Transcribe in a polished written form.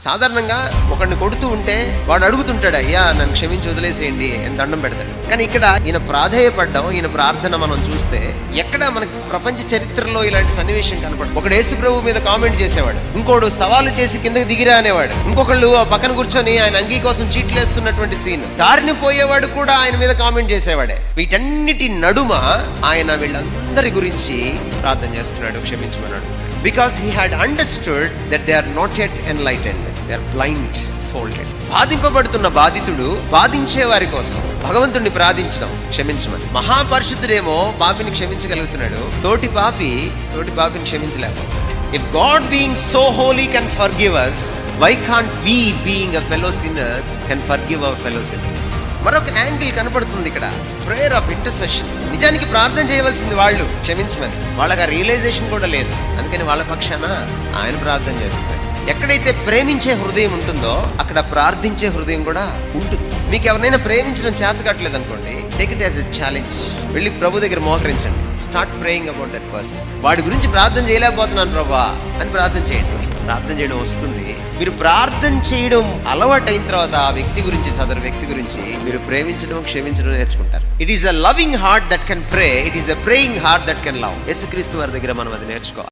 సాధారణంగా ఒకడిని కొడుతూ ఉంటే వాడు అడుగుతుంటాడు, అయ్యా నన్ను క్షమించి వదిలేసేయండి అని దండం పెడతాడు. కానీ ఇక్కడ ఈయన ప్రాధేయపడ్డం, ఈయన ప్రార్థన మనం చూస్తే ఎక్కడ మనకి ప్రపంచ చరిత్రలో ఇలాంటి సన్నివేశం కనపడదు. ఒకడు యేసు ప్రభు మీద కామెంట్ చేసేవాడు, ఇంకోడు సవాలు చేసి కిందకి దిగిరా అనేవాడు, ఇంకొకళ్ళు పక్కన కూర్చొని ఆయన అంగీ కోసం చీట్లేస్తున్నటువంటి సీన్, దారిని పోయేవాడు కూడా ఆయన మీద కామెంట్ చేసేవాడే. వీటన్నిటి నడుమ ఆయన వీళ్ళందరి గురించి ప్రార్థన చేస్తున్నాడు, క్షమించమన్నాడు. Because he had understood that they are not yet enlightened, they are blindfolded. బాధింపబడుతున్న బాధితుడు బాధించే వారి కోసం భగవంతుడిని ప్రార్థించడం, క్షమించమని. మహాపరిశుద్ధుడేమో పాపిని క్షమించగలుగుతున్నాడు, తోటి పాపిని క్షమించలేకపోతున్నాడు. If God being so holy can forgive us, why can't we being a fellow sinners can forgive our fellow sinners? మరొక యాంగిల్ కనపడుతుంది ఇక్కడ, ప్రేయర్ ఆఫ్ ఇంటర్సెషన్. నిజానికి ప్రార్థన చేయవలసింది వాళ్ళు, క్షమించమని. వాళ్ళకి ఆ రియలైజేషన్ కూడా లేదు, అందుకని వాళ్ళ పక్షాన ఆయన ప్రార్థన చేస్తారు. ఎక్కడైతే ప్రేమించే హృదయం ఉంటుందో అక్కడ ప్రార్థించే హృదయం కూడా ఉంటుంది. మీకు ఎవరైనా ప్రేమించడం చేత కావట్లేదు అనుకోండి, take it as a challenge. వెళ్ళి ప్రభు దగ్గర మోకరించండి, start praying about that person. వాడి గురించి ప్రార్థన చేయలేకపోతున్నాను ప్రభా అని ప్రార్థన చేయండి. ప్రార్థన చేయడం వస్తుంది. మీరు ప్రార్థన చేయడం అలవాటు అయిన తర్వాత ఆ వ్యక్తి గురించి, సదరు వ్యక్తి గురించి మీరు ప్రేమించడం, క్షమించడం నేర్చుకుంటారు. It is a loving heart that can pray, it is a praying heart that can love. యేసుక్రీస్తు వారి దగ్గర మనం అది నేర్చుకోవాలి.